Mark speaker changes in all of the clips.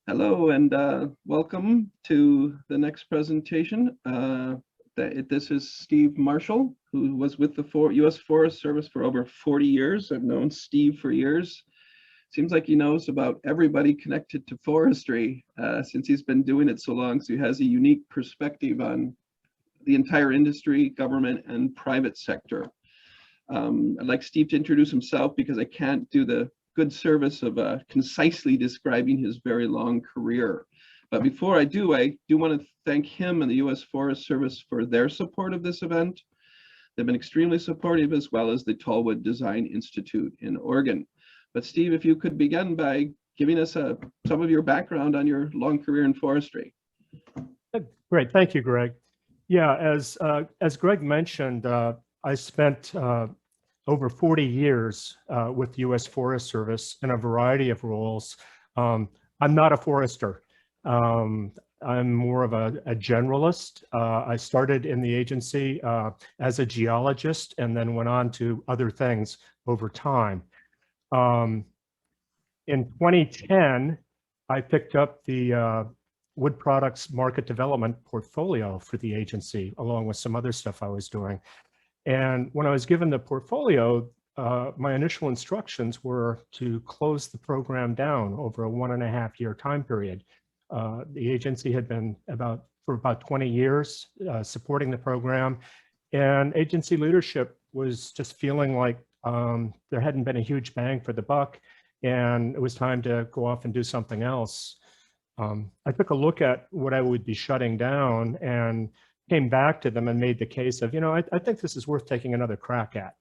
Speaker 1: Hello and welcome to the next presentation. This is Steve Marshall, who was with the U.S. Forest Service for over 40 years. I've known Steve for years. Seems like he knows about everybody connected to forestry since he's been doing it so long. So he has a unique perspective on the entire industry, government, and private sector. I'd like Steve to introduce himself because I can't do the good service of concisely describing his very long career. But before I do want to thank him and the U.S. Forest Service for their support of this event. They've been extremely supportive, as well as the Tallwood Design Institute in Oregon. But Steve, if you could begin by giving us some of your background on your long career in forestry.
Speaker 2: Great, thank you, Greg. Yeah, as Greg mentioned, I spent over 40 years with the U.S. Forest Service in a variety of roles. I'm not a forester. I'm more of a generalist. I started in the agency as a geologist and then went on to other things over time. In 2010, I picked up the wood products market development portfolio for the agency, along with some other stuff I was doing. And when I was given the portfolio, my initial instructions were to close the program down over a 1.5-year time period. The agency had been for about 20 years supporting the program, and agency leadership was just feeling like there hadn't been a huge bang for the buck, and it was time to go off and do something else. I took a look at what I would be shutting down and came back to them and made the case of, I think this is worth taking another crack at,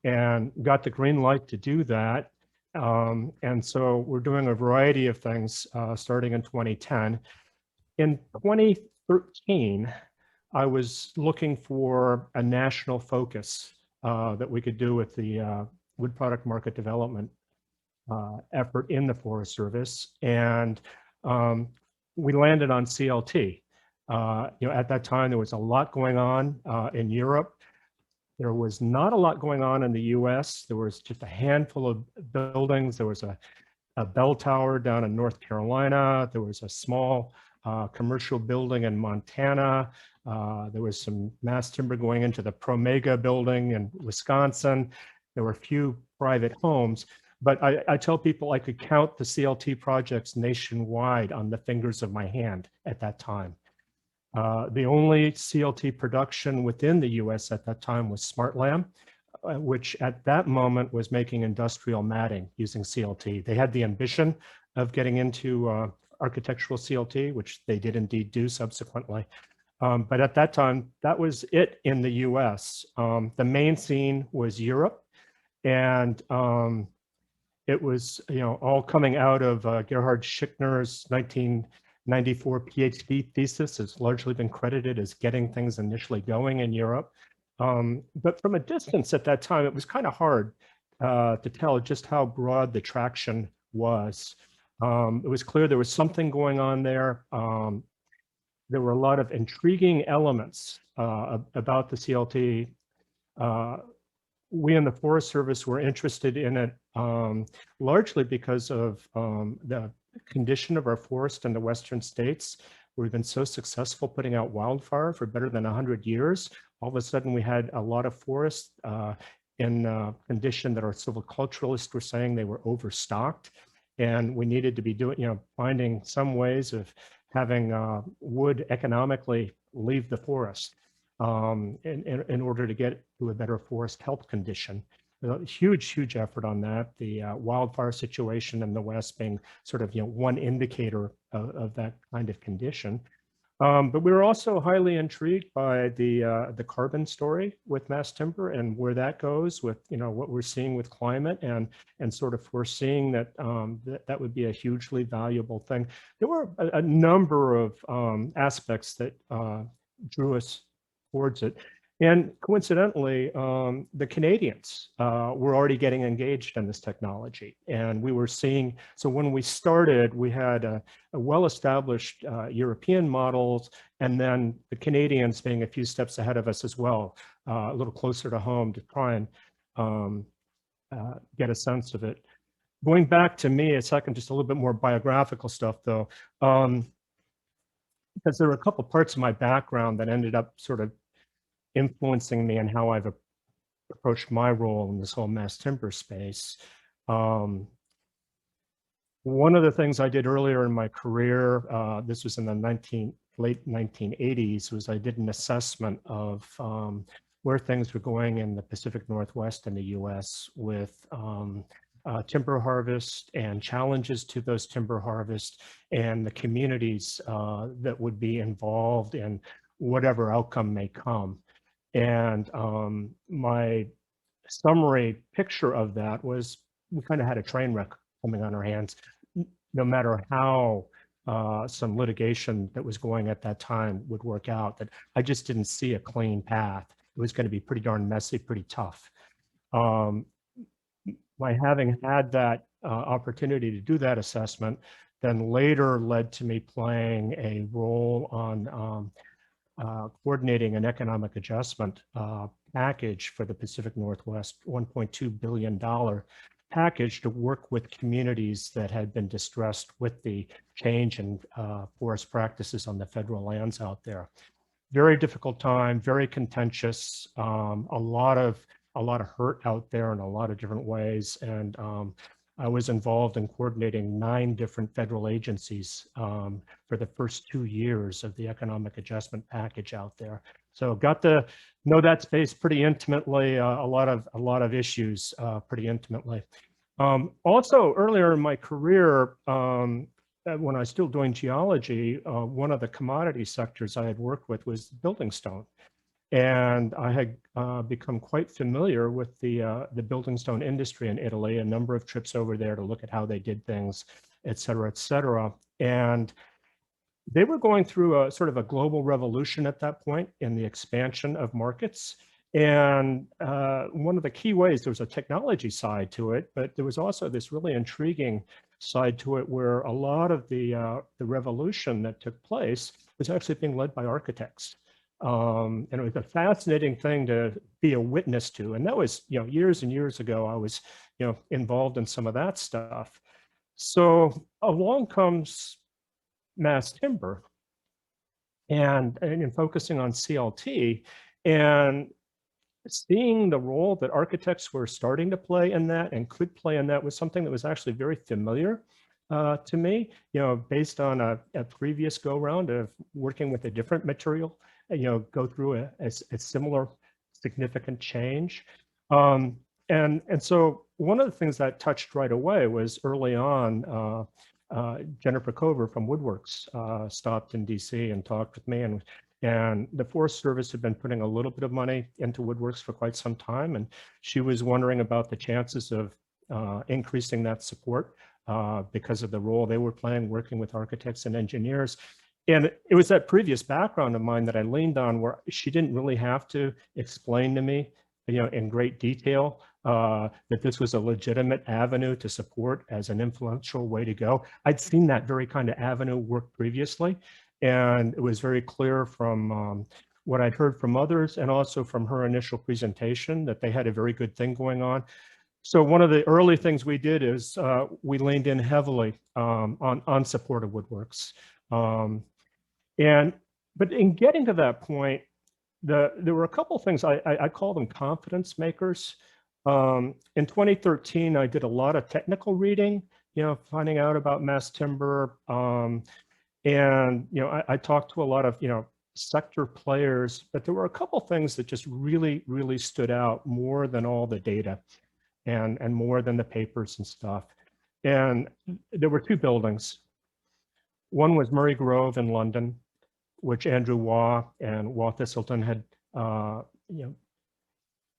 Speaker 2: and got the green light to do that. And so we're doing a variety of things starting in 2010. In 2013, I was looking for a national focus that we could do with the wood product market development effort in the Forest Service. And we landed on CLT. At that time, there was a lot going on in Europe. There was not a lot going on in the US. There was just a handful of buildings. There was a bell tower down in North Carolina. There was a small commercial building in Montana. There was some mass timber going into the Promega building in Wisconsin. There were a few private homes. But I tell people I could count the CLT projects nationwide on the fingers of my hand at that time. The only CLT production within the US at that time was SmartLam, which at that moment was making industrial matting using CLT. They had the ambition of getting into architectural CLT, which they did indeed do subsequently. But at that time, that was it in the US. The main scene was Europe, and it was all coming out of Gerhard Schickner's 1994 PhD thesis. Has largely been credited as getting things initially going in Europe. But from a distance at that time, it was kind of hard to tell just how broad the traction was. It was clear there was something going on there. There were a lot of intriguing elements about the CLT. We in the Forest Service were interested in it largely because of the condition of our forest in the Western states. We've been so successful putting out wildfire for better than 100 years. All of a sudden, we had a lot of forests in a condition that our silviculturalists were saying they were overstocked, and we needed to be finding some ways of having wood economically leave the forest in order to get to a better forest health condition. A huge effort on that. The wildfire situation in the West being sort of one indicator of that kind of condition. But we were also highly intrigued by the carbon story with mass timber and where that goes with what we're seeing with climate, and sort of foreseeing that that would be a hugely valuable thing. There were a number of aspects that drew us towards it. And coincidentally, the Canadians were already getting engaged in this technology. And we were seeing, so when we started, we had a well-established European models, and then the Canadians being a few steps ahead of us as well, a little closer to home to try and get a sense of it. Going back to me a second, just a little bit more biographical stuff though, because there were a couple parts of my background that ended up sort of influencing me and how I've approached my role in this whole mass timber space. One of the things I did earlier in my career, this was in the late 1980s, was I did an assessment of where things were going in the Pacific Northwest in the US with timber harvest and challenges to those timber harvests and the communities that would be involved in whatever outcome may come. And my summary picture of that was we kind of had a train wreck coming on our hands, no matter how some litigation that was going at that time would work out, that I just didn't see a clean path. It was going to be pretty darn messy, pretty tough. My having had that opportunity to do that assessment then later led to me playing a role on coordinating an economic adjustment package for the Pacific Northwest, $1.2 billion package to work with communities that had been distressed with the change in forest practices on the federal lands out there. Very difficult time, very contentious, a lot of hurt out there in a lot of different ways. And I was involved in coordinating 9 different federal agencies for the first 2 years of the economic adjustment package out there. So got to know that space pretty intimately, a lot of issues pretty intimately. Also, earlier in my career, when I was still doing geology, one of the commodity sectors I had worked with was building stone. And I had become quite familiar with the building stone industry in Italy, a number of trips over there to look at how they did things, et cetera, et cetera. And they were going through a sort of a global revolution at that point in the expansion of markets. And one of the key ways, there was a technology side to it, but there was also this really intriguing side to it where a lot of the revolution that took place was actually being led by architects. And it was a fascinating thing to be a witness to. And that was, years and years ago, I was, involved in some of that stuff. So along comes mass timber and focusing on CLT and seeing the role that architects were starting to play in that and could play in that was something that was actually very familiar to me, based on a previous go round of working with a different material, go through a similar significant change. And so one of the things that touched right away was early on, Jennifer Cover from Woodworks stopped in DC and talked with me, and the Forest Service had been putting a little bit of money into Woodworks for quite some time. And she was wondering about the chances of increasing that support because of the role they were playing working with architects and engineers. And it was that previous background of mine that I leaned on where she didn't really have to explain to me, in great detail that this was a legitimate avenue to support as an influential way to go. I'd seen that very kind of avenue work previously. And it was very clear from what I'd heard from others and also from her initial presentation that they had a very good thing going on. So one of the early things we did is we leaned in heavily on support of Woodworks. But in getting to that point, there were a couple of things, I call them confidence makers. In 2013, I did a lot of technical reading, finding out about mass timber. And, I talked to a lot of, sector players, but there were a couple things that just really, really stood out more than all the data and more than the papers and stuff. And there were 2 buildings. One was Murray Grove in London, which Andrew Waugh and Waugh Thistleton had,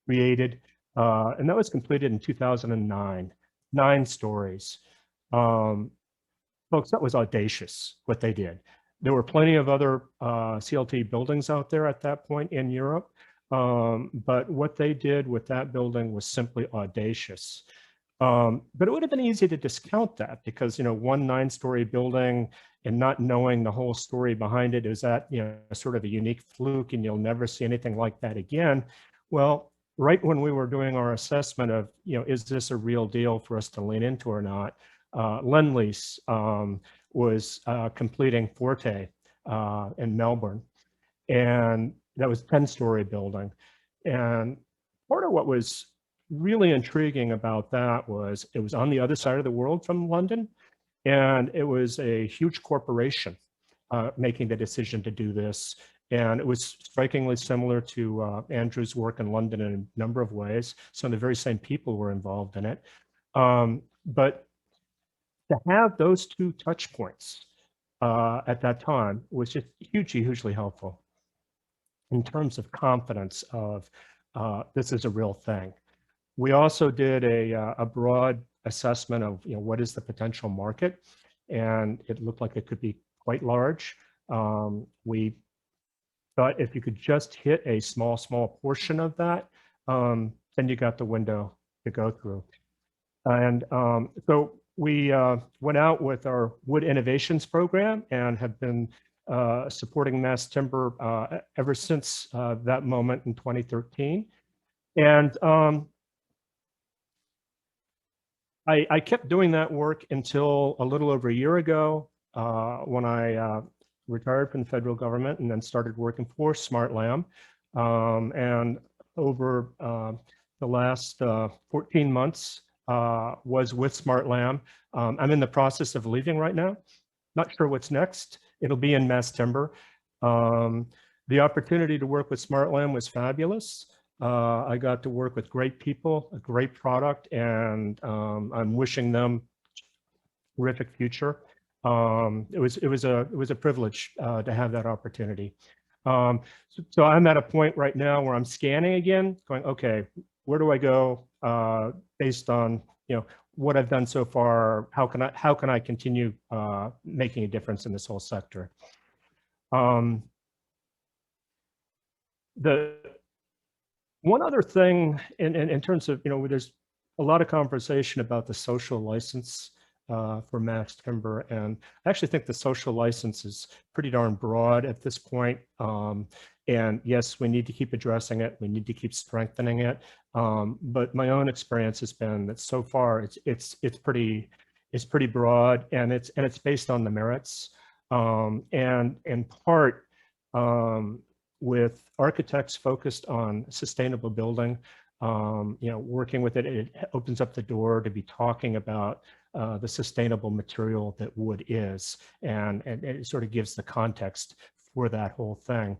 Speaker 2: created. And that was completed in 2009, 9 stories. Folks, that was audacious what they did. There were plenty of other CLT buildings out there at that point in Europe, but what they did with that building was simply audacious. But it would have been easy to discount that because, one 9-story building and not knowing the whole story behind it is that, sort of a unique fluke and you'll never see anything like that again. Well, right when we were doing our assessment of, is this a real deal for us to lean into or not, Lend-Lease was completing Forte in Melbourne, and that was 10-story building. And part of what was really intriguing about that was it was on the other side of the world from London, and it was a huge corporation making the decision to do this. And it was strikingly similar to Andrew's work in London in a number of ways. Some of the very same people were involved in it. But to have those two touch points at that time was just hugely helpful in terms of confidence of this is a real thing. We also did a broad assessment of what is the potential market, and it looked like it could be quite large. We thought if you could just hit a small portion of that, then you got the window to go through. And so we went out with our Wood Innovations program and have been supporting mass timber ever since that moment in 2013. And I kept doing that work until a little over a year ago when I retired from the federal government and then started working for SmartLam. And over the last 14 months was with SmartLam. I'm in the process of leaving right now. Not sure what's next. It'll be in mass timber. The opportunity to work with SmartLam was fabulous. I got to work with great people, a great product, and I'm wishing them a terrific future. It was a privilege to have that opportunity. So I'm at a point right now where I'm scanning again, going, okay, where do I go based on what I've done so far? How can I continue making a difference in this whole sector? The one other thing in terms of, there's a lot of conversation about the social license for mass timber. And I actually think the social license is pretty darn broad at this point. And yes, we need to keep addressing it. We need to keep strengthening it. But my own experience has been that so far it's pretty broad, and it's based on the merits. And in part, with architects focused on sustainable building, working with it, it opens up the door to be talking about the sustainable material that wood is, and it sort of gives the context for that whole thing.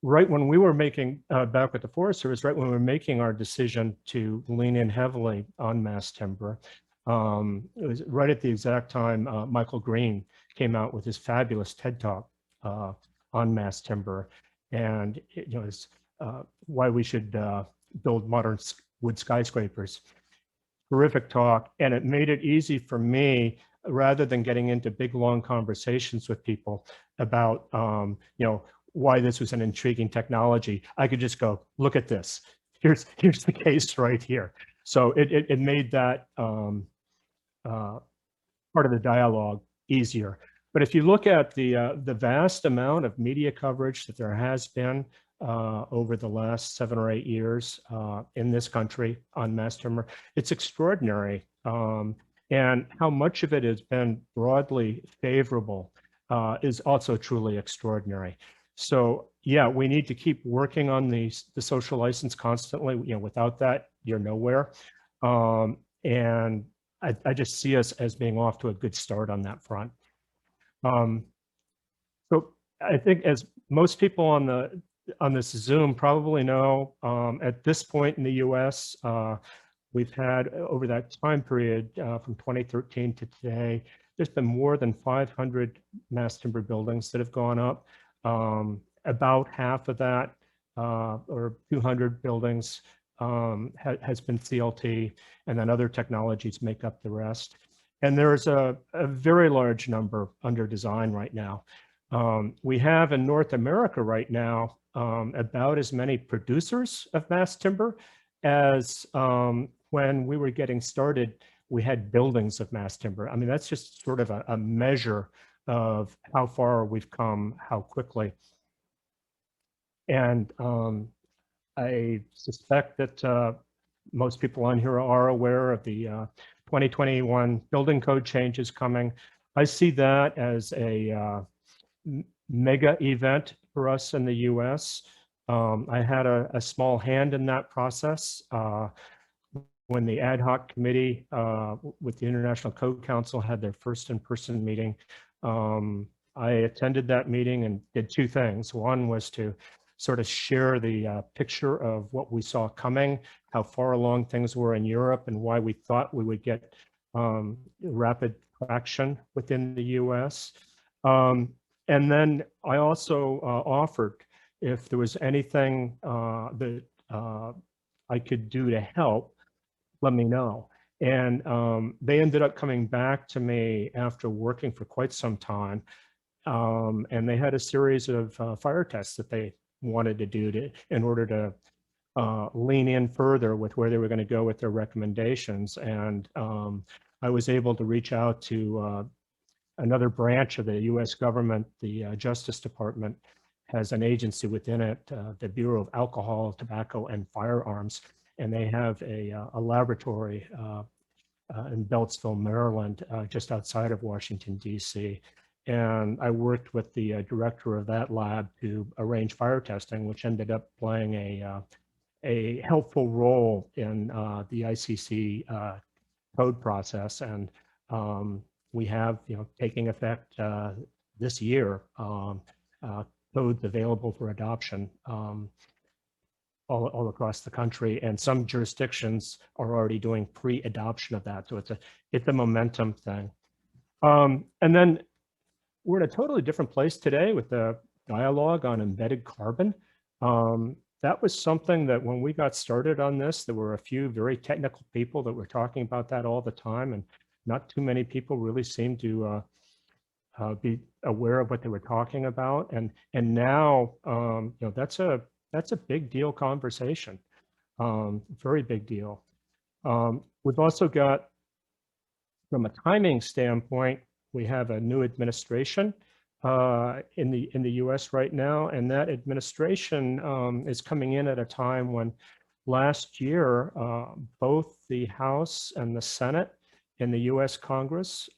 Speaker 2: Right when we were making, back with the Forest Service, right when we were making our decision to lean in heavily on mass timber, it was right at the exact time Michael Green came out with his fabulous TED Talk on mass timber, and it's why we should build modern wood skyscrapers. Terrific talk, and it made it easy for me, rather than getting into big long conversations with people about why this was an intriguing technology. I could just go, look at this. Here's the case right here. So it made that part of the dialogue easier. But if you look at the vast amount of media coverage that there has been over the last 7 or 8 years in this country on mass timber, it's extraordinary. And how much of it has been broadly favorable is also truly extraordinary. So yeah, we need to keep working on the social license constantly. Without that, you're nowhere. And I just see us as being off to a good start on that front. So I think, as most people on this Zoom probably know, at this point in the U.S., we've had, over that time period from 2013 to today, there's been more than 500 mass timber buildings that have gone up. About half of that, or 200 buildings, has been CLT, and then other technologies make up the rest. And there's a very large number under design right now. We have in North America right now about as many producers of mass timber as when we were getting started, we had buildings of mass timber. I mean, that's just sort of a measure of how far we've come, how quickly. And I suspect that most people on here are aware of the 2021 building code changes coming. I see that as a mega event for us in the US. I had a small hand in that process. When the ad hoc committee with the International Code Council had their first in-person meeting, I attended that meeting and did two things. One was to sort of share the picture of what we saw coming, how far along things were in Europe, and why we thought we would get rapid traction within the US. And then I also offered if there was anything that I could do to help, let me know. And they ended up coming back to me after working for quite some time. And they had a series of fire tests that they wanted to do in order to lean in further with where they were going to go with their recommendations. And I was able to reach out to another branch of the US government. The Justice Department has an agency within it, the Bureau of Alcohol, Tobacco, and Firearms. And they have a laboratory in Beltsville, Maryland, just outside of Washington, D.C. And I worked with the director of that lab to arrange fire testing, which ended up playing a helpful role in the ICC code process. And we have, taking effect this year, codes available for adoption all across the country, and some jurisdictions are already doing pre-adoption of that. So it's a momentum thing. And then we're in a totally different place today with the dialogue on embedded carbon. That was something that when we got started on this, there were a few very technical people that were talking about that all the time, and not too many people really seemed to be aware of what they were talking about. And now, that's a big deal conversation, very big deal. We've also got, from a timing standpoint, we have a new administration in the US right now, and that administration is coming in at a time when last year, both the House and the Senate in the US Congress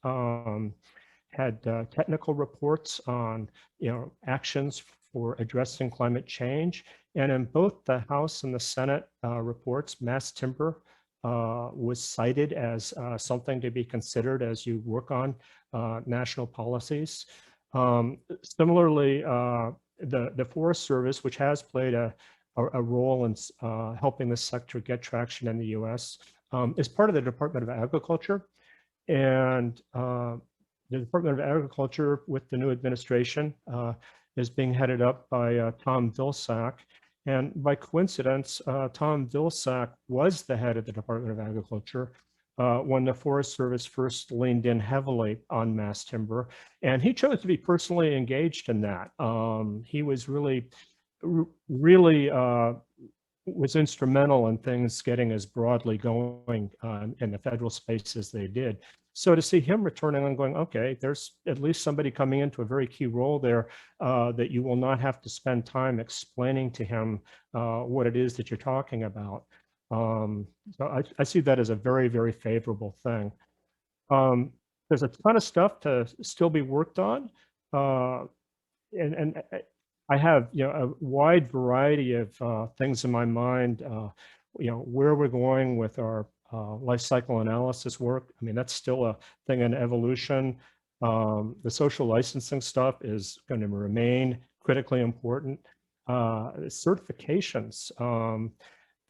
Speaker 2: had technical reports on actions for addressing climate change. And in both the House and the Senate reports, mass timber was cited as something to be considered as you work on national policies. Similarly, the Forest Service, which has played a role in helping this sector get traction in the US, is part of the Department of Agriculture. And the Department of Agriculture with the new administration is being headed up by Tom Vilsack. And by coincidence, Tom Vilsack was the head of the Department of Agriculture when the Forest Service first leaned in heavily on mass timber. And he chose to be personally engaged in that. He was really was instrumental in things getting as broadly going in the federal space as they did. So to see him returning and going, okay, there's at least somebody coming into a very key role there that you will not have to spend time explaining to him what it is that you're talking about. So I see that as a very, very favorable thing. There's a ton of stuff to still be worked on. And I have, a wide variety of things in my mind, where we're going with our life cycle analysis work. I mean, that's still a thing in evolution. The social licensing stuff is going to remain critically important. Certifications,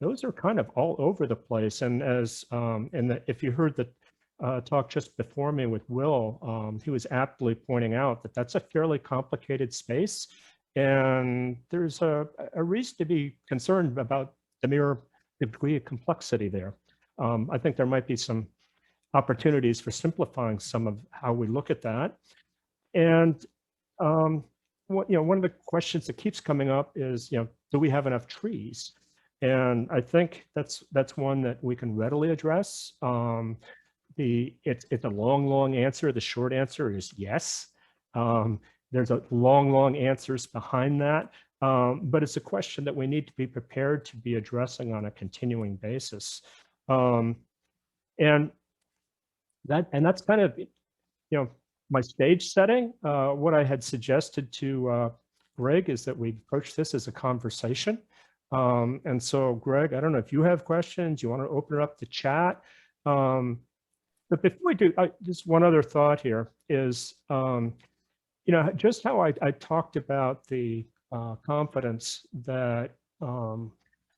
Speaker 2: those are kind of all over the place. And as if you heard the talk just before me with Will, he was aptly pointing out that that's a fairly complicated space. And there's a reason to be concerned about the mere degree of complexity there. I think there might be some opportunities for simplifying some of how we look at that. And one of the questions that keeps coming up is, do we have enough trees? And I think that's one that we can readily address. It's a long answer. The short answer is yes. There's a long answers behind that. But it's a question that we need to be prepared to be addressing on a continuing basis. And that's kind of, my stage setting. What I had suggested to Greg is that we approach this as a conversation. And so, Greg, I don't know if you have questions, you want to open it up to chat. But before we do, just one other thought here is, just how I talked about the confidence that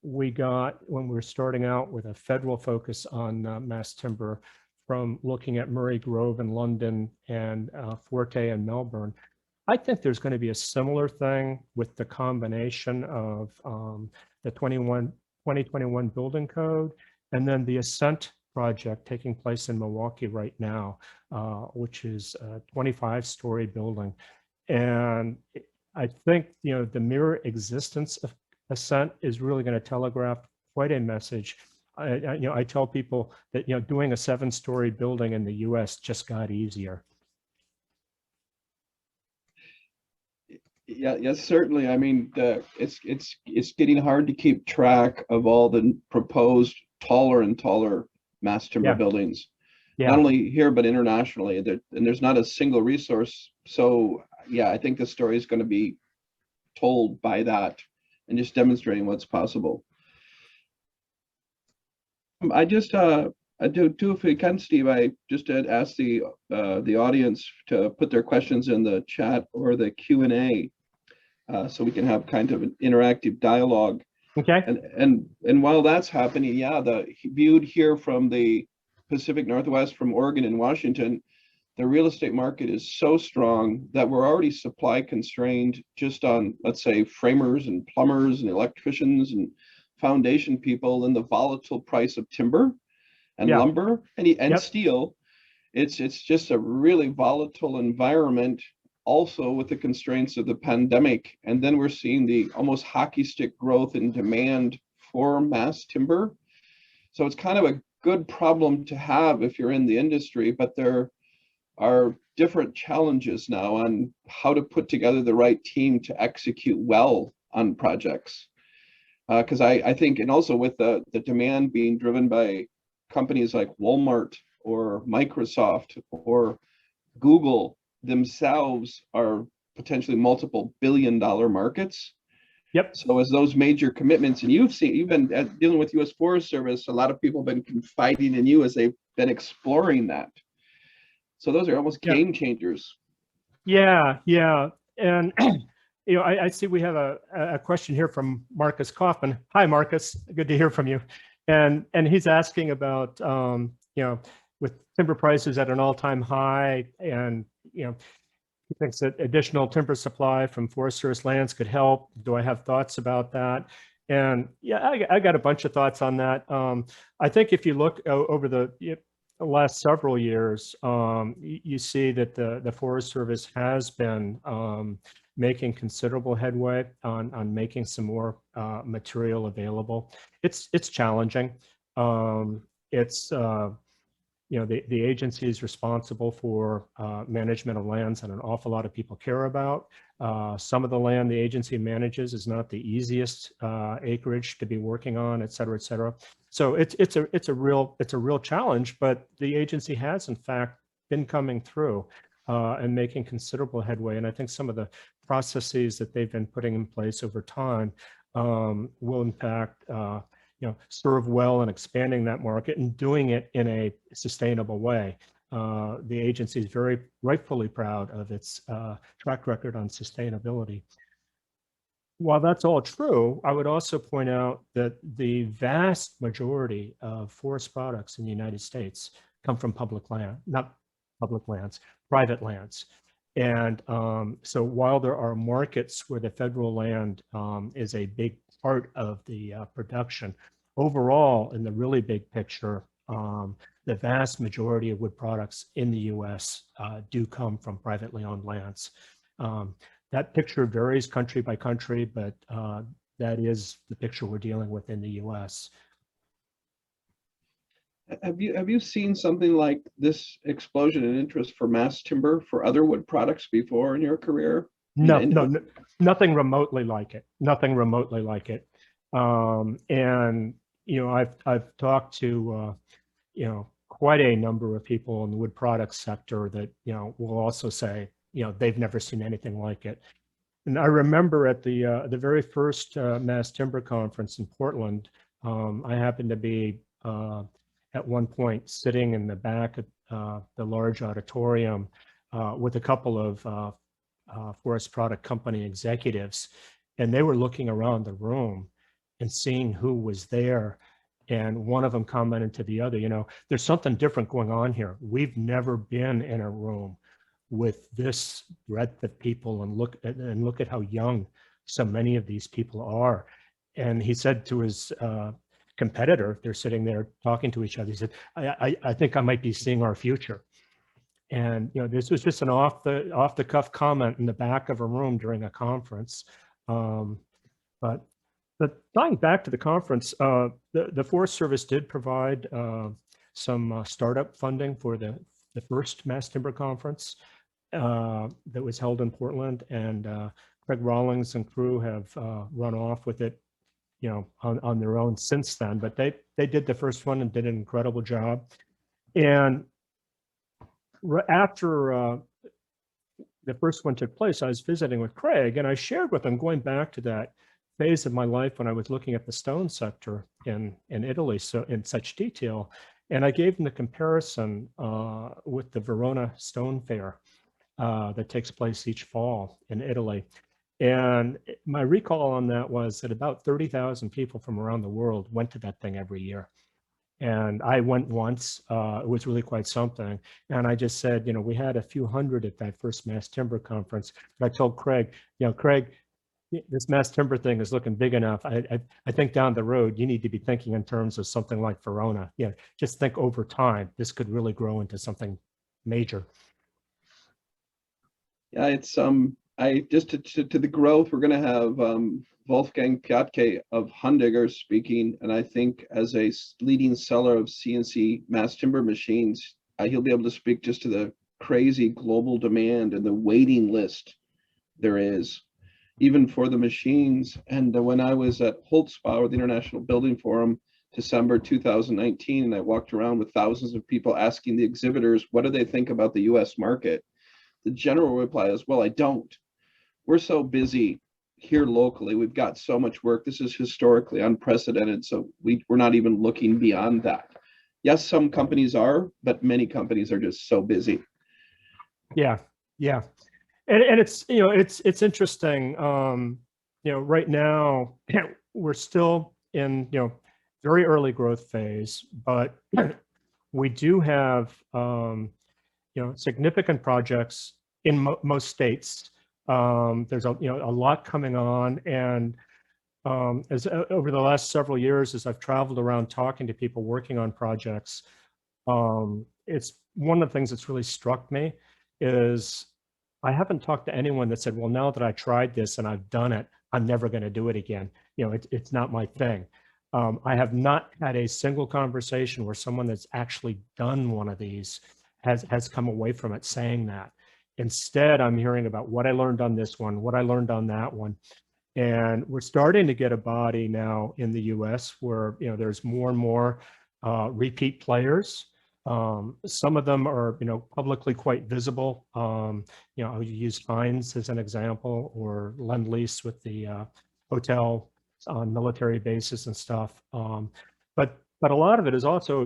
Speaker 2: we got when we were starting out with a federal focus on mass timber from looking at Murray Grove in London and Forte in Melbourne. I think there's going to be a similar thing with the combination of the 2021 building code and then the Ascent project taking place in Milwaukee right now, which is a 25-story building. And I think, the mere existence of Ascent is really going to telegraph quite a message. I tell people that, doing a 7-story building in the US just got easier.
Speaker 1: Yeah, yes, certainly. I mean, it's getting hard to keep track of all the proposed taller and taller mass timber buildings, not only here but internationally. And there's not a single resource. So yeah, I think the story is going to be told by that and just demonstrating what's possible. I just I do if we can, Steve. I just ask the audience to put their questions in the chat or the Q&A, so we can have kind of an interactive dialogue.
Speaker 2: Okay.
Speaker 1: And while that's happening, yeah, viewed here from the Pacific Northwest, from Oregon and Washington, the real estate market is so strong that we're already supply constrained just on, let's say, framers and plumbers and electricians and foundation people, and the volatile price of timber and lumber and steel. It's just a really volatile environment, also with the constraints of the pandemic. And then we're seeing the almost hockey stick growth in demand for mass timber. So it's kind of a good problem to have if you're in the industry, but there are different challenges now on how to put together the right team to execute well on projects. Because I think, and also with the demand being driven by companies like Walmart or Microsoft or Google themselves are potentially multiple billion-dollar markets.
Speaker 2: Yep.
Speaker 1: So as those major commitments, and you've been dealing with U.S. Forest Service, a lot of people have been confiding in you as they've been exploring that. So those are almost game changers. Yeah.
Speaker 2: And I see we have a question here from Marcus Kaufman. Hi, Marcus. Good to hear from you. And he's asking about, with timber prices at an all-time high, and, he thinks that additional timber supply from Forest Service lands could help. Do I have thoughts about that? And yeah, I got a bunch of thoughts on that. I think if you look over the last several years, you see that the Forest Service has been making considerable headway on making some more material available. It's challenging. The agency is responsible for management of lands that an awful lot of people care about. Some of the land the agency manages is not the easiest acreage to be working on, et cetera, et cetera. So it's a real challenge, but the agency has in fact been coming through and making considerable headway. And I think some of the processes that they've been putting in place over time will in fact serve well in expanding that market and doing it in a sustainable way. The agency is very rightfully proud of its track record on sustainability. While that's all true, I would also point out that the vast majority of forest products in the United States come from public land, not public lands, private lands. And so while there are markets where the federal land is a big part of the production, overall, in the really big picture, the vast majority of wood products in the US do come from privately owned lands. That picture varies country by country, but that is the picture we're dealing with in the US.
Speaker 1: Have you seen something like this explosion in interest for mass timber for other wood products before in your career?
Speaker 2: Nothing remotely like it. Nothing remotely like it. And I've talked to quite a number of people in the wood products sector that will also say they've never seen anything like it. And I remember at the very first Mass Timber Conference in Portland, I happened to be at one point sitting in the back of the large auditorium with a couple of forest product company executives, and they were looking around the room and seeing who was there. And one of them commented to the other, there's something different going on here. We've never been in a room with this breadth of people, and look at how young so many of these people are. And he said to his competitor, they're sitting there talking to each other, he said, I think I might be seeing our future. And this was just an off the cuff comment in the back of a room during a conference. But tying back to the conference, the Forest Service did provide some startup funding for the first Mass Timber Conference that was held in Portland, and Craig Rawlings and crew have run off with it, on their own since then. But they did the first one and did an incredible job. And after the first one took place, I was visiting with Craig, and I shared with him going back to that phase of my life when I was looking at the stone sector in Italy, so in such detail. And I gave him the comparison with the Verona Stone Fair that takes place each fall in Italy. And my recall on that was that about 30,000 people from around the world went to that thing every year. And I went once. It was really quite something. And I just said, we had a few hundred at that first Mass Timber Conference. But I told Craig, Craig, this Mass Timber thing is looking big enough. I think down the road, you need to be thinking in terms of something like Verona. Just think over time, this could really grow into something major.
Speaker 1: Yeah, it's I just to the growth, we're going to have Wolfgang Piatke of Hundigger speaking, and I think as a leading seller of CNC mass timber machines, he'll be able to speak just to the crazy global demand and the waiting list there is, even for the machines. And when I was at Holzbau, the International Building Forum, December 2019, and I walked around with thousands of people asking the exhibitors, what do they think about the US market? The general reply is, well, I don't. We're so busy here locally. We've got so much work. This is historically unprecedented. So we're not even looking beyond that. Yes, some companies are, but many companies are just so busy.
Speaker 2: Yeah. And it's, it's interesting. Right now we're still in, very early growth phase, but we do have, significant projects in most states. There's a lot coming on, and as over the last several years, as I've traveled around talking to people working on projects, it's one of the things that's really struck me is I haven't talked to anyone that said, well, now that I tried this and I've done it, I'm never going to do it again. It's not my thing. I have not had a single conversation where someone that's actually done one of these has come away from it saying that. Instead, I'm hearing about what I learned on this one, what I learned on that one. And we're starting to get a body now in the US where, there's more and more repeat players. Some of them are, publicly quite visible. I'll use Heinz as an example, or Lend-Lease with the hotel on military bases and stuff. But a lot of it is also,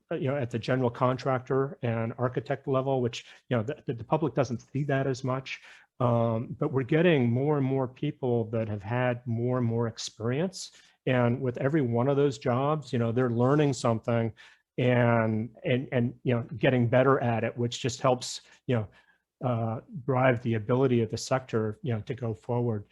Speaker 2: at the general contractor and architect level, which, the public doesn't see that as much. But we're getting more and more people that have had more and more experience. And with every one of those jobs, they're learning something and getting better at it, which just helps, drive the ability of the sector, to go forward.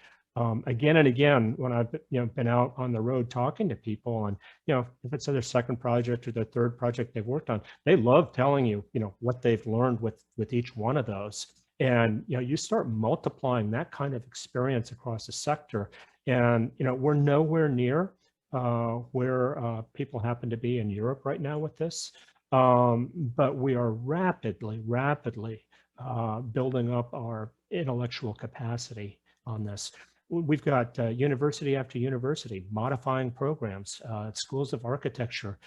Speaker 2: Again and again, when I've been out on the road talking to people, and if it's their second project or their third project they've worked on, they love telling you what they've learned with each one of those. And you start multiplying that kind of experience across the sector, and we're nowhere near where people happen to be in Europe right now with this, but we are rapidly building up our intellectual capacity on this. We've got university after university modifying programs, schools of architecture,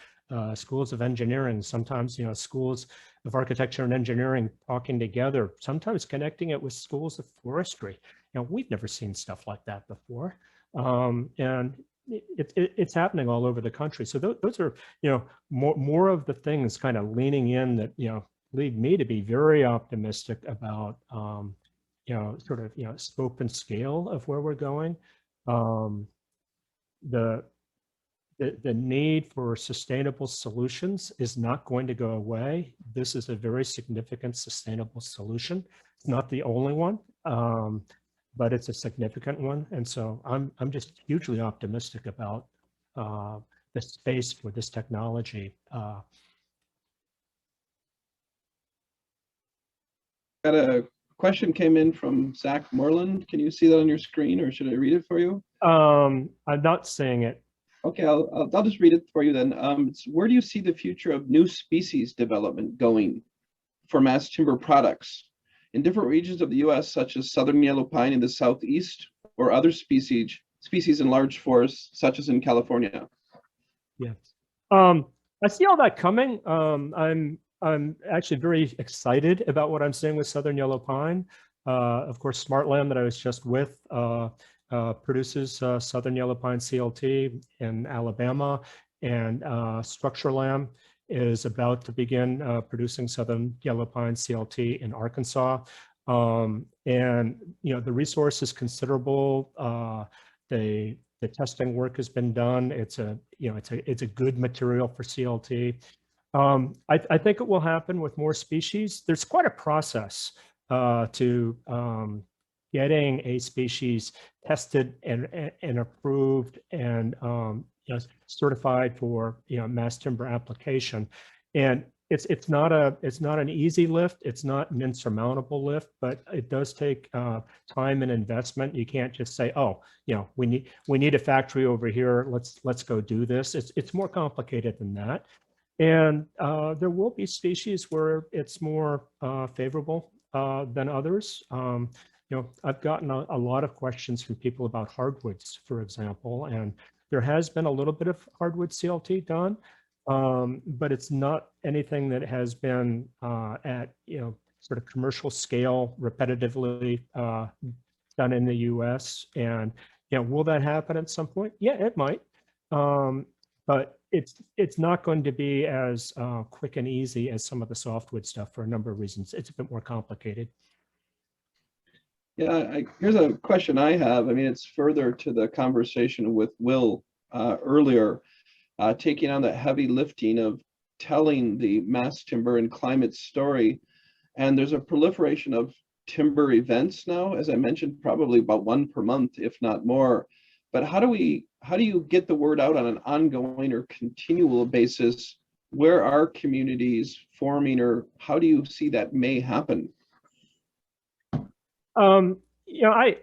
Speaker 2: schools of engineering, sometimes, schools of architecture and engineering talking together, sometimes connecting it with schools of forestry. We've never seen stuff like that before. And it's happening all over the country. So those are, more of the things kind of leaning in that, lead me to be very optimistic about, sort of, scope and scale of where we're going. The need for sustainable solutions is not going to go away. This is a very significant sustainable solution. It's not the only one, but it's a significant one. And so I'm just hugely optimistic about the space for this technology.
Speaker 1: Got a question came in from Zach Moreland. Can you see that on your screen, or should I read it for you?
Speaker 2: I'm not seeing it.
Speaker 1: Okay, I'll just read it for you then. It's, where do you see the future of new species development going for mass timber products in different regions of the U.S., such as southern yellow pine in the southeast, or other species in large forests, such as in California?
Speaker 2: Yeah, I see all that coming. I'm actually very excited about what I'm seeing with southern yellow pine. Of course, Smartland that I was just with produces southern yellow pine CLT in Alabama, and Structurlam is about to begin producing southern yellow pine CLT in Arkansas. And the resource is considerable. The testing work has been done. It's a good material for CLT. I think it will happen with more species. There's quite a process to getting a species tested and approved and certified for mass timber application. And it's not an easy lift. It's not an insurmountable lift, but it does take time and investment. You can't just say, oh, we need a factory over here. Let's go do this. It's more complicated than that. And there will be species where it's more favorable than others. I've gotten a lot of questions from people about hardwoods, for example, and there has been a little bit of hardwood CLT done, but it's not anything that has been at sort of commercial scale repetitively done in the U.S. And will that happen at some point? Yeah, it might. But it's not going to be as quick and easy as some of the softwood stuff for a number of reasons. It's a bit more complicated.
Speaker 1: Yeah, here's a question I have. I mean, it's further to the conversation with Will earlier, taking on the heavy lifting of telling the mass timber and climate story. And there's a proliferation of timber events now, as I mentioned, probably about one per month, if not more. But how do you get the word out on an ongoing or continual basis? Where are communities forming, or how do you see that may happen?
Speaker 2: I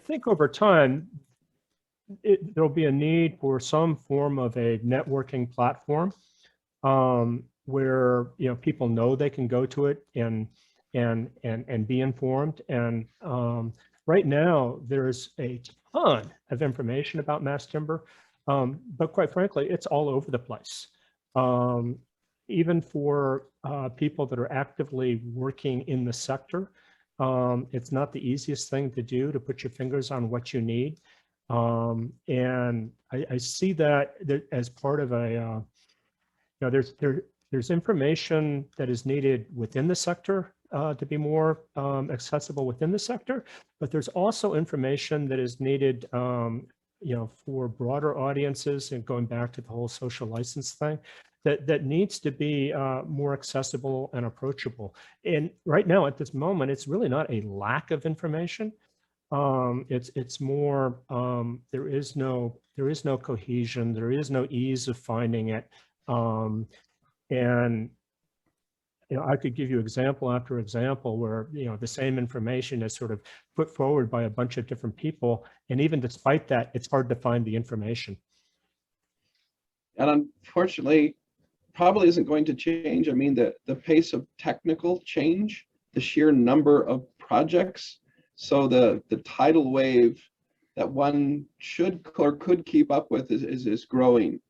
Speaker 2: think over time there'll be a need for some form of a networking platform where people know they can go to it and be informed. And right now there's a ton of information about mass timber, but quite frankly, it's all over the place. Even for people that are actively working in the sector, it's not the easiest thing to do to put your fingers on what you need. And I see that as part of a, there's information that is needed within the sector to be more accessible within the sector, but there's also information that is needed for broader audiences, and going back to the whole social license thing, that needs to be more accessible and approachable. And right now, at this moment, it's really not a lack of information. It's more there is no cohesion, there is no ease of finding it, and I could give you example after example where the same information is sort of put forward by a bunch of different people, and even despite that, it's hard to find the information.
Speaker 1: And unfortunately, probably isn't going to change. I mean, the pace of technical change, the sheer number of projects. So the tidal wave that one should or could keep up with is growing.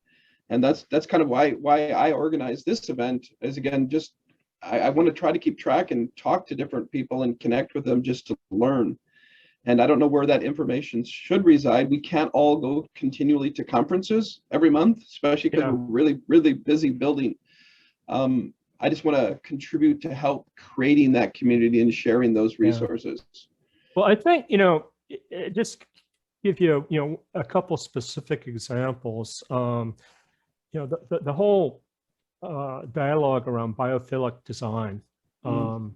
Speaker 1: And that's kind of why I organize this event, is again, just I want to try to keep track and talk to different people and connect with them just to learn. And I don't know where that information should reside. We can't all go continually to conferences every month, especially because we're really, really busy building. I just want to contribute to help creating that community and sharing those resources.
Speaker 2: Well, I think, just give you, a couple specific examples. The whole dialogue around biophilic design, to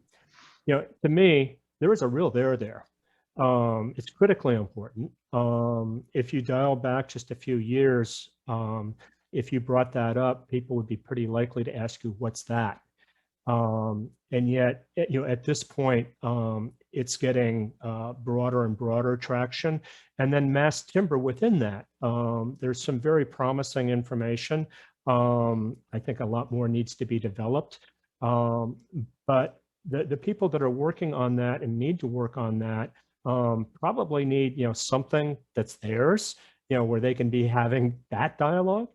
Speaker 2: me, there is a real there. It's critically important. If you dial back just a few years, if you brought that up, people would be pretty likely to ask you, what's that? And yet, at this point, it's getting broader and broader traction. And then mass timber within that. There's some very promising information. I think a lot more needs to be developed. But the people that are working on that and need to work on that probably need, something that's theirs, where they can be having that dialogue.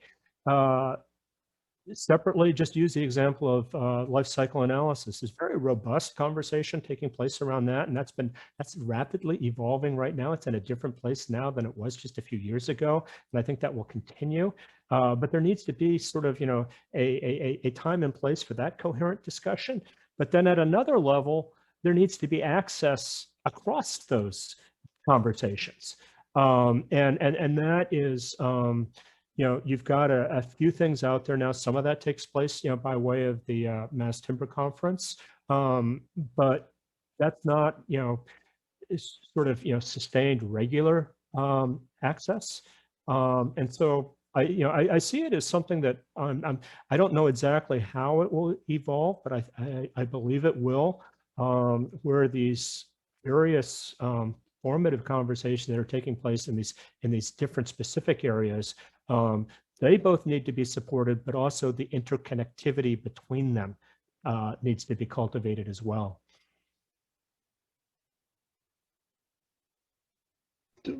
Speaker 2: Separately, just use the example of life cycle analysis. There's very robust conversation taking place around that, and that's rapidly evolving right now. It's in a different place now than it was just a few years ago, and I think that will continue. But there needs to be sort of, a time and place for that coherent discussion. But then at another level, there needs to be access across those conversations, and that is. You've got a few things out there now. Some of that takes place, by way of the Mass Timber Conference, but that's not, sort of, sustained regular access. And so I see it as something that I don't know exactly how it will evolve, but I believe it will, where these various formative conversations that are taking place in these different specific areas, they both need to be supported, but also the interconnectivity between them needs to be cultivated as well.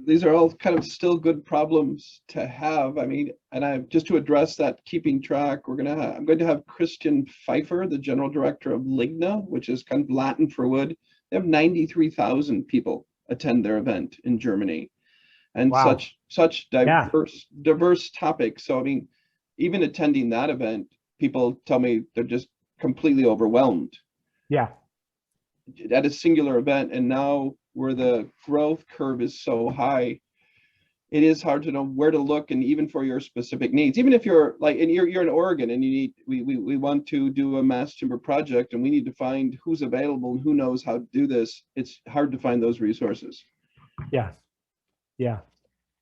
Speaker 1: These are all kind of still good problems to have. I mean, and just to address that, keeping track, I'm going to have Christian Pfeiffer, the general director of Ligna, which is kind of Latin for wood. They have 93,000 people attend their event in Germany, and
Speaker 2: wow.
Speaker 1: such diverse topics. So I mean, even attending that event, people tell me they're just completely overwhelmed.
Speaker 2: Yeah.
Speaker 1: At a singular event, and now where the growth curve is so high, it is hard to know where to look, and even for your specific needs. Even if you're like, and you're in Oregon, and we want to do a mass timber project, and we need to find who's available and who knows how to do this. It's hard to find those resources.
Speaker 2: Yeah.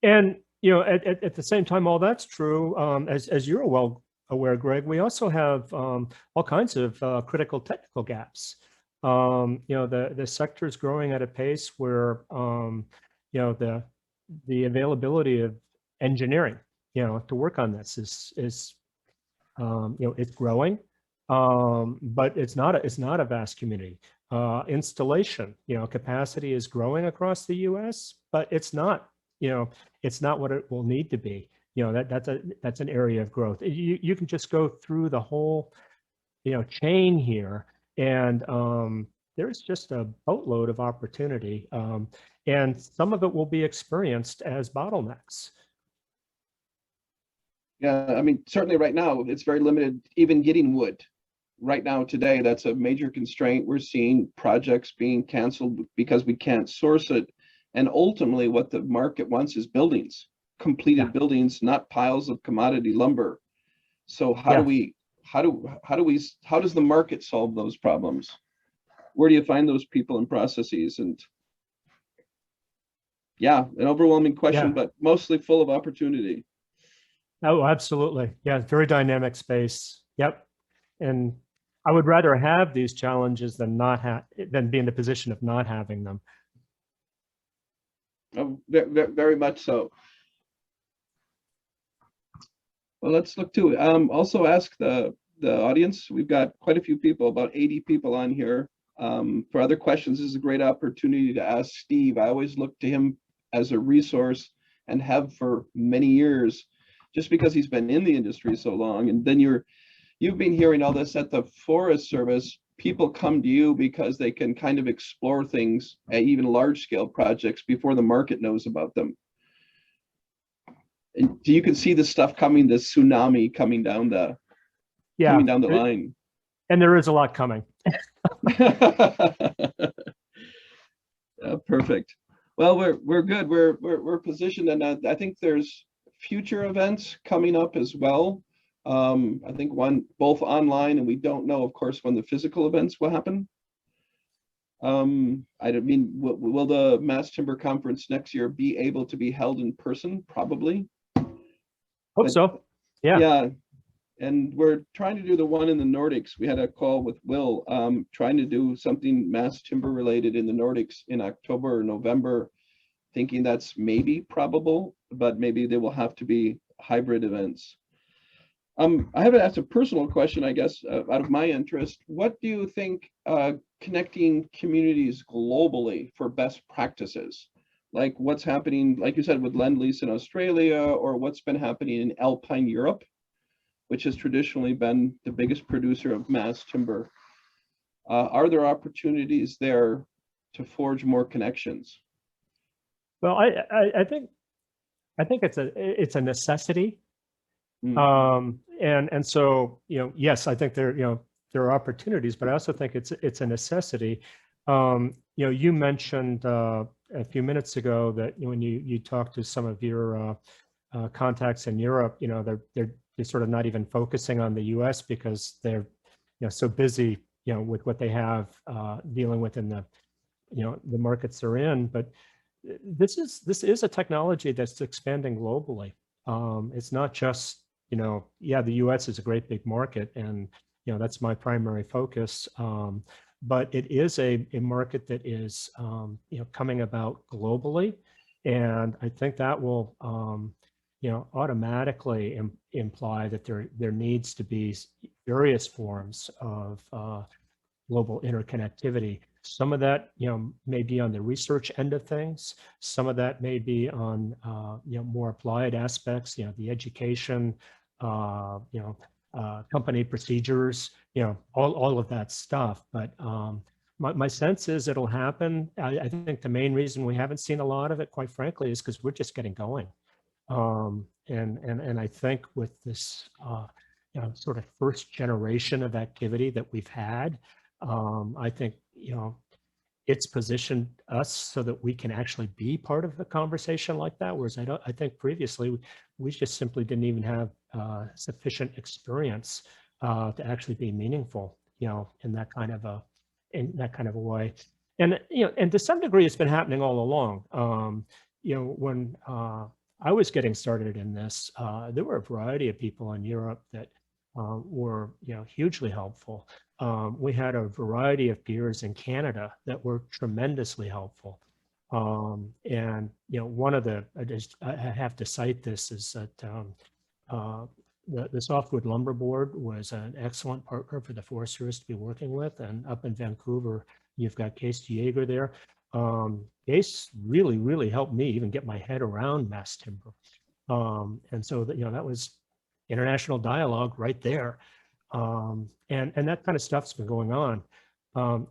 Speaker 2: And at the same time, all that's true, as you're well aware, Greg, we also have all kinds of critical technical gaps. The sector is growing at a pace where the availability of engineering, to work on this is it's growing, but it's not a vast community. Installation, capacity is growing across the U.S., but it's not what it will need to be. That's an area of growth. You can just go through the whole, chain here, and there's just a boatload of opportunity, and some of it will be experienced as bottlenecks.
Speaker 1: Yeah, I mean, certainly right now it's very limited, even getting wood. Right now, today, that's a major constraint. We're seeing projects being canceled because we can't source it. And ultimately, what the market wants is buildings, completed buildings, not piles of commodity lumber. So how does the market solve those problems? Where do you find those people and processes? And yeah, an overwhelming question, but mostly full of opportunity.
Speaker 2: Oh, absolutely. Yeah, very dynamic space. Yep. And I would rather have these challenges than be in the position of not having them.
Speaker 1: Oh, very much so. Well, let's look to also ask the the audience. We've got quite a few people, about 80 people on here. For other questions, this is a great opportunity to ask Steve. I always look to him as a resource and have for many years, just because he's been in the industry so long. And then you've been hearing all this at the Forest Service. People come to you because they can kind of explore things at even large scale projects before the market knows about them. And you can see the stuff coming, the tsunami coming down the line.
Speaker 2: And there is a lot coming.
Speaker 1: Perfect. Well, we're good. We're positioned, and I think there's future events coming up as well. I think both online, and we don't know, of course, when the physical events will happen. I don't mean, will the Mass Timber Conference next year be able to be held in person? Probably.
Speaker 2: Hope so. Yeah.
Speaker 1: Yeah. And we're trying to do the one in the Nordics. We had a call with Will, trying to do something mass timber related in the Nordics in October or November, thinking that's maybe probable, but maybe they will have to be hybrid events. I haven't asked a personal question, I guess, out of my interest. What do you think connecting communities globally for best practices? Like what's happening, like you said, with Lend-Lease in Australia, or what's been happening in Alpine Europe, which has traditionally been the biggest producer of mass timber. Are there opportunities there to forge more connections?
Speaker 2: Well, I think it's a necessity. And so, yes, I think there are opportunities, but I also think it's a necessity. You mentioned a few minutes ago that when you talk to some of your contacts in Europe, they're sort of not even focusing on the U.S. because they're so busy with what they have dealing with in the the markets they're in. But this is a technology that's expanding globally. It's not just the U.S. is a great big market, and that's my primary focus. But it is a market that is coming about globally, and I think that will automatically imply that there needs to be various forms of global interconnectivity. Some of that may be on the research end of things. Some of that may be on more applied aspects, the education, company procedures, all of that stuff. But my sense is it'll happen. I think the main reason we haven't seen a lot of it, quite frankly, is because we're just getting going. And I think with this sort of first generation of activity that we've had, I think it's positioned us so that we can actually be part of the conversation like that. Whereas I think previously we just simply didn't even have sufficient experience to actually be meaningful, in that kind of a way. And and to some degree, it's been happening all along. When I was getting started in this, there were a variety of people in Europe that were hugely helpful. We had a variety of peers in Canada that were tremendously helpful. And one of I have to cite this, is that the Softwood Lumber Board was an excellent partner for the Forest Service to be working with. And up in Vancouver, you've got Case Jaeger there. Case really helped me even get my head around mass timber. And so that was international dialogue right there. And that kind of stuff's been going on.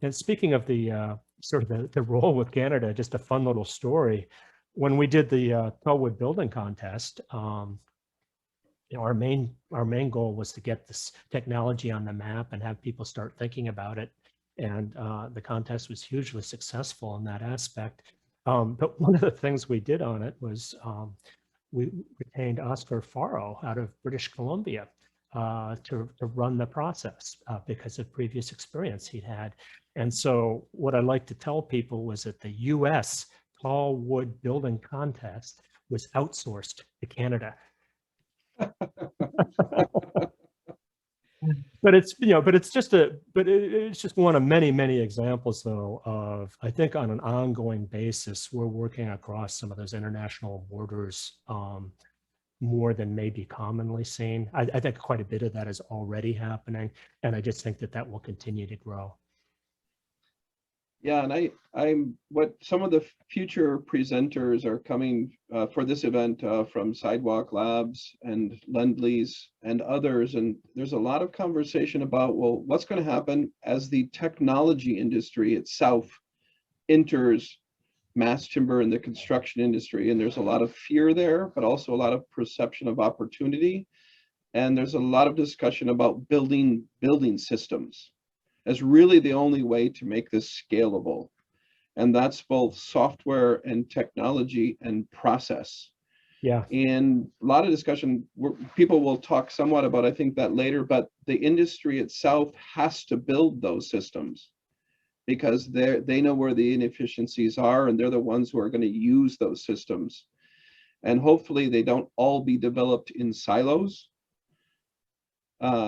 Speaker 2: And speaking of the sort of the role with Canada, just a fun little story. When we did the Tallwood Building Contest, our main goal was to get this technology on the map and have people start thinking about it. And the contest was hugely successful in that aspect. But one of the things we did on it was we retained Oscar Faro out of British Columbia to run the process because of previous experience he'd had. And so what I like to tell people was that the US Tall Wood Building Contest was outsourced to Canada. But it's just one of many examples, though, of, I think, on an ongoing basis, we're working across some of those international borders more than may be commonly seen. I think quite a bit of that is already happening, and I just think that that will continue to grow.
Speaker 1: Yeah, and I'm what some of the future presenters are coming for this event from Sidewalk Labs and Lendlease and others, and there's a lot of conversation about, well, what's going to happen as the technology industry itself enters mass timber in the construction industry, and there's a lot of fear there, but also a lot of perception of opportunity, and there's a lot of discussion about building systems as really the only way to make this scalable. And that's both software and technology and process.
Speaker 2: Yeah.
Speaker 1: And a lot of discussion, people will talk somewhat about, I think, that later, but the industry itself has to build those systems because they know where the inefficiencies are, and they're the ones who are going to use those systems. And hopefully they don't all be developed in silos.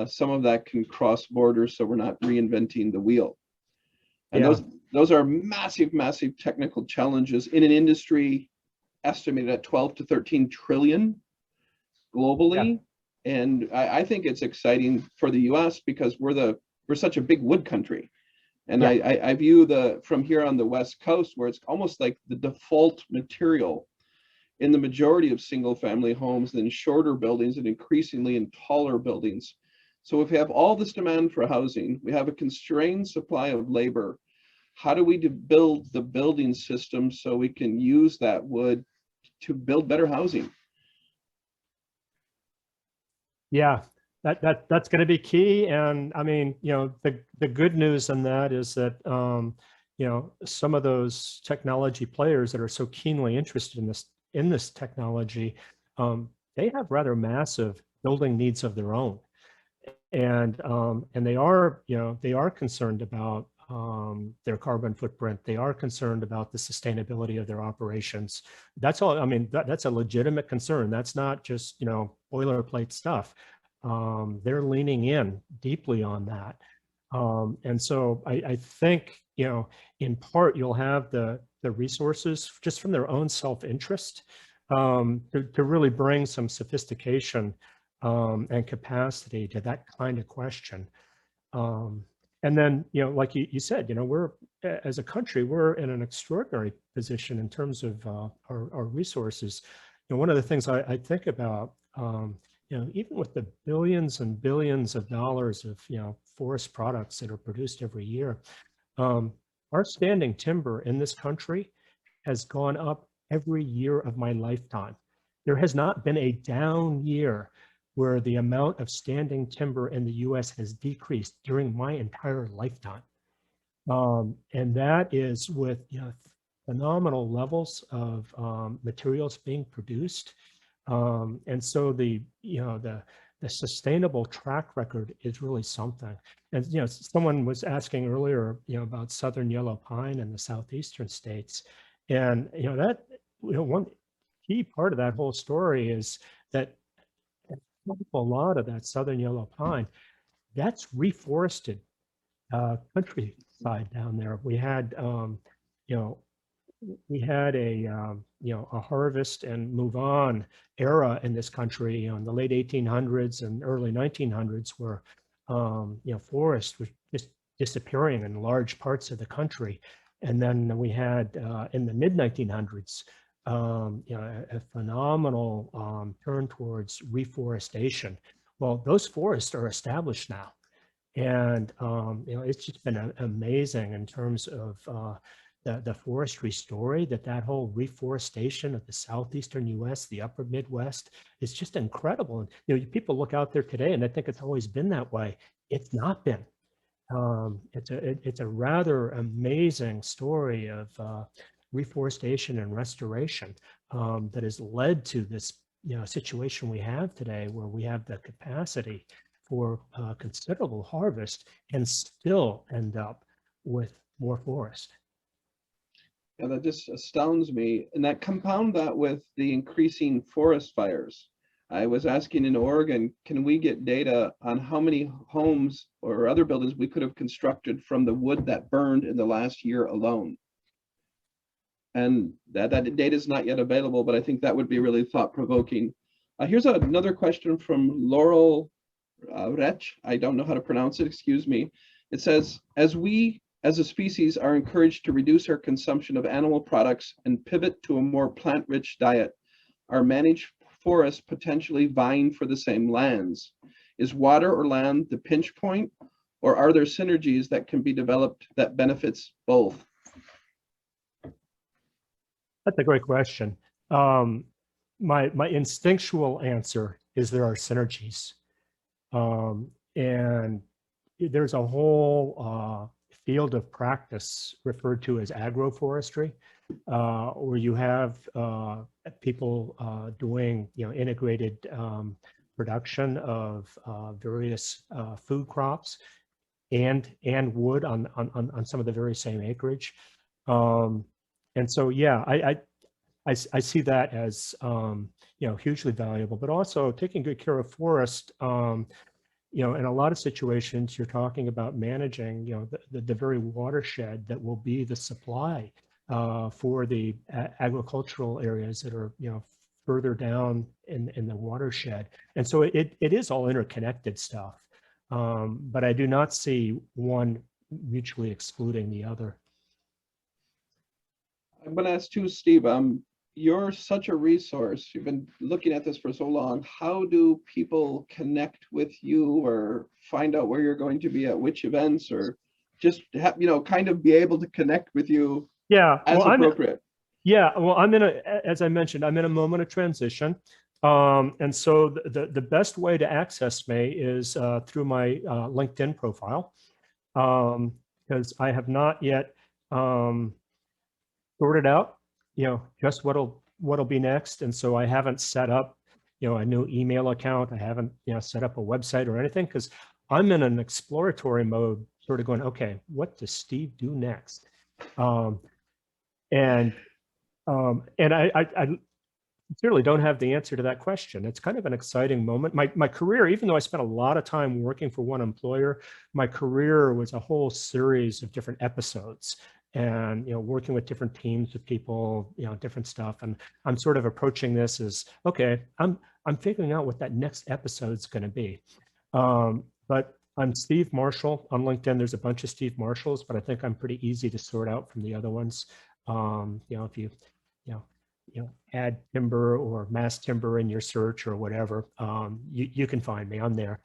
Speaker 1: Some of that can cross borders, so we're not reinventing the wheel. And
Speaker 2: Yeah.
Speaker 1: those are massive technical challenges in an industry estimated at 12 to 13 trillion globally. Yeah. And I think it's exciting for the US because we're such a big wood country. And yeah. I view from here on the West Coast, where it's almost like the default material in the majority of single family homes, then shorter buildings and increasingly in taller buildings. So if we have all this demand for housing, we have a constrained supply of labor. How do we build the building system so we can use that wood to build better housing?
Speaker 2: Yeah, that's going to be key. And I mean, you know, the good news on that is that, you know, some of those technology players that are so keenly interested in this technology, they have rather massive building needs of their own. And they are, you know, they are concerned about their carbon footprint. They are concerned about the sustainability of their operations. That's all. I mean, that's a legitimate concern. That's not just, you know, boilerplate stuff. They're leaning in deeply on that. And so I think, you know, in part, you'll have the resources just from their own self-interest to really bring some sophistication and capacity to that kind of question. And then, you know, like you said, you know, we're, as a country, we're in an extraordinary position in terms of our resources. You know, one of the things I think about, you know, even with the billions and billions of dollars of, you know, forest products that are produced every year, our standing timber in this country has gone up every year of my lifetime. There has not been a down year where the amount of standing timber in the US has decreased during my entire lifetime. And that is with, you know, phenomenal levels of materials being produced. And so you know, the sustainable track record is really something. And, you know, someone was asking earlier, you know, about southern yellow pine in the southeastern states. And, you know, that, you know, one key part of that whole story is that a lot of that southern yellow pine, that's reforested countryside down there. We had, you know, we had a, you know, a harvest and move on era in this country, you know, in the late 1800s and early 1900s, where, you know, forest was just disappearing in large parts of the country. And then we had in the mid 1900s, you know, a phenomenal turn towards reforestation. Well, those forests are established now. And, you know, it's just been amazing in terms of the forestry story, that whole reforestation of the southeastern US, the upper Midwest, is just incredible. And, you know, people look out there today and they think it's always been that way. It's not been. It's a rather amazing story of reforestation and restoration that has led to this, you know, situation we have today, where we have the capacity for considerable harvest and still end up with more forest.
Speaker 1: Yeah, that just astounds me. And that compound that with the increasing forest fires. I was asking in Oregon, can we get data on how many homes or other buildings we could have constructed from the wood that burned in the last year alone? And that data is not yet available, but I think that would be really thought-provoking. Here's another question from Laurel Rech. I don't know how to pronounce it, excuse me. It says, as we as a species are encouraged to reduce our consumption of animal products and pivot to a more plant-rich diet, are managed forests potentially vying for the same lands? Is water or land the pinch point, or are there synergies that can be developed that benefits both?
Speaker 2: That's a great question. My instinctual answer is there are synergies. And there's a whole field of practice referred to as agroforestry, where you have people doing integrated production of various food crops and wood on some of the very same acreage. And so, yeah, I see that as hugely valuable, but also taking good care of forest. In a lot of situations, you're talking about managing, the very watershed that will be the supply for the agricultural areas that are, further down in the watershed. And so it is all interconnected stuff, but I do not see one mutually excluding the other.
Speaker 1: I'm going to ask too, Steve, you're such a resource. You've been looking at this for so long. How do people connect with you or find out where you're going to be at which events, or just have, kind of be able to connect with you as appropriate?
Speaker 2: I'm as I mentioned, I'm in a moment of transition. And so the best way to access me is through my LinkedIn profile, because I have not yet sorted out, just what'll be next. And so I haven't set up, a new email account. I haven't, set up a website or anything, because I'm in an exploratory mode, sort of going, okay, what does Steve do next? And I certainly don't have the answer to that question. It's kind of an exciting moment. My career, even though I spent a lot of time working for one employer, my career was a whole series of different episodes, and working with different teams of people, different stuff. And I'm sort of approaching this as, okay, I'm figuring out what that next episode's going to be. But I'm Steve Marshall on LinkedIn. There's a bunch of Steve Marshalls, but I think I'm pretty easy to sort out from the other ones. If you add timber or mass timber in your search or whatever, you can find me. I'm there.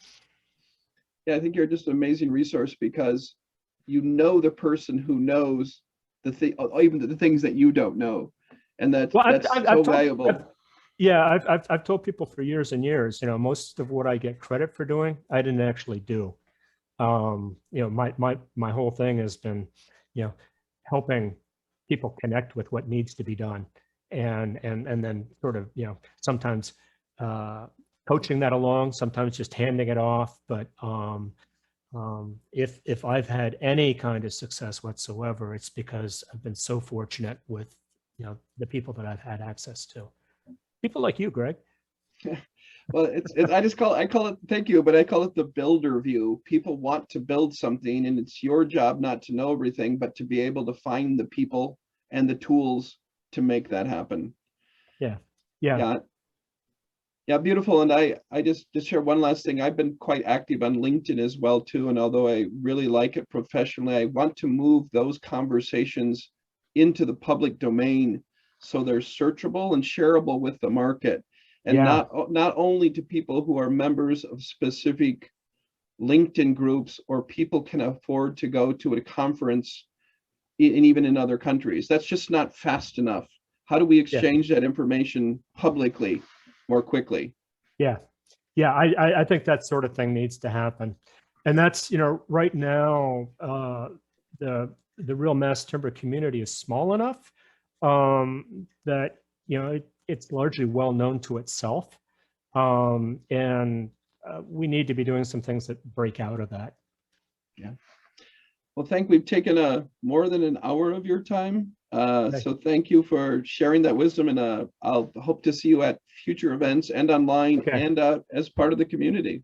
Speaker 1: Yeah, I think you're just an amazing resource, because the person who knows even the things that you don't know, and that's so valuable.
Speaker 2: I've told people for years and years, most of what I get credit for doing, I didn't actually do. My whole thing has been, helping people connect with what needs to be done, and then sort of, sometimes coaching that along, sometimes just handing it off. But if I've had any kind of success whatsoever, it's because I've been so fortunate with, the people that I've had access to. People like you, Greg.
Speaker 1: Well, I call it, thank you, but I call it the builder view. People want to build something, and it's your job not to know everything, but to be able to find the people and the tools to make that happen. Yeah, beautiful. And I just share one last thing. I've been quite active on LinkedIn as well too. And although I really like it professionally, I want to move those conversations into the public domain so they're searchable and shareable with the market. And not only to people who are members of specific LinkedIn groups, or people can afford to go to a conference and even in other countries. That's just not fast enough. How do we exchange that information publicly more quickly?
Speaker 2: I think that sort of thing needs to happen. And that's, right now, the real mass timber community is small enough that, it's largely well known to itself. And we need to be doing some things that break out of that.
Speaker 1: Yeah. Well, we've taken more than an hour of your time. So thank you for sharing that wisdom, and I'll hope to see you at future events and online and as part of the community.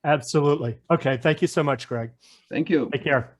Speaker 2: Absolutely. Okay. Thank you so much, Greg.
Speaker 1: Thank you.
Speaker 2: Take care.